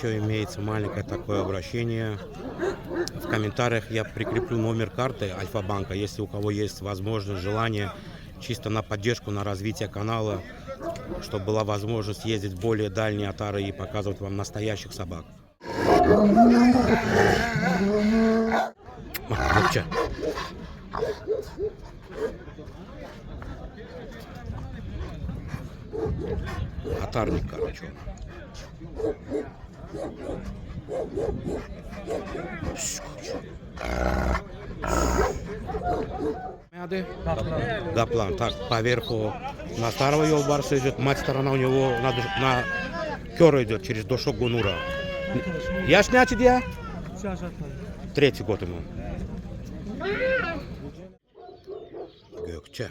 еще имеется маленькое такое обращение. В комментариях я прикреплю номер карты Альфа-банка, если у кого есть возможность, желание, чисто на поддержку, на развитие канала, чтобы была возможность ездить в более дальние отары и показывать вам настоящих собак. Gökçe. Атарник, короче. Гаплан. Так, поверху на старого Йолбарса идет, мать сторона у него на Кёра идет через Дошок Гунура. Яшнячий dia? Третий год ему. Gökçe.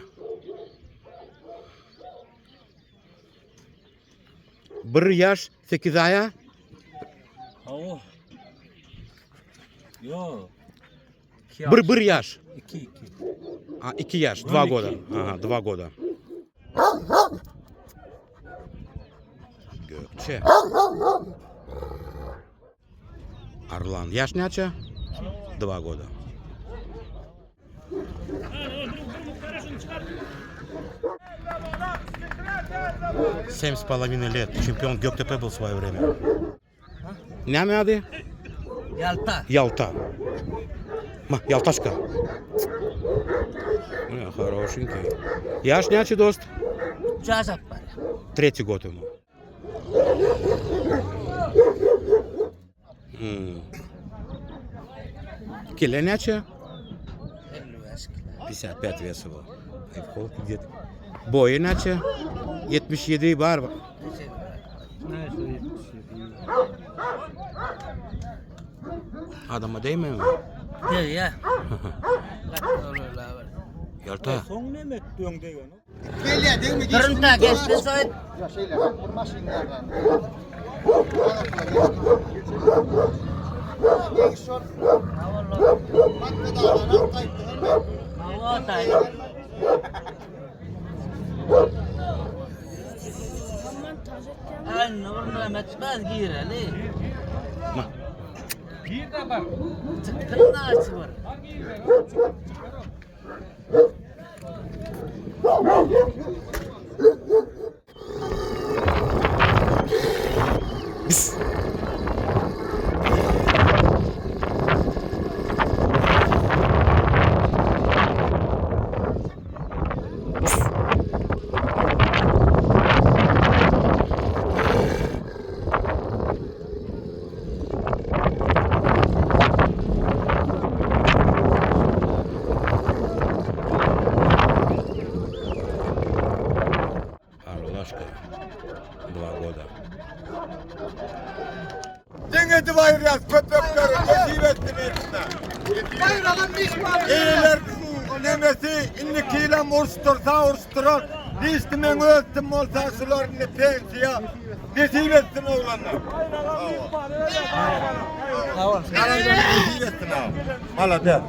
Bir yaş 8 aya. Yok. Bir yaş. 2. А, 2 yaş. 2 года. Ага, 2 года. Gökçe. Орлан. Яшняча? 2 года. Семь с половиной лет. Чемпион Göktepe был в свое время. Нямяды? Ялта. Ялта. Ялташка. Хорошенький. Яшнячий дост? Часов. Третий год ему. Келеняча? 55 вес его. И в холке где-то. Boy иначе? 77 var. Adama değmiyor mu? Ya. Yalta. Son ne mettiyorsun diyor. Kırınta geçti soyut. Anne orada metmez gireli. Çıktığında açı var. Орлашка. 2 года. Dengeti bayır yaz köpekleri yetiyip ettin etine. Eyler nemesi innikiyle uçtursa uçturur. Distimen öğüttüm olsa sularını pensiya. Yetiyip ettin oğlanlar. Karaydan yetiyip ettin ha. Mala de.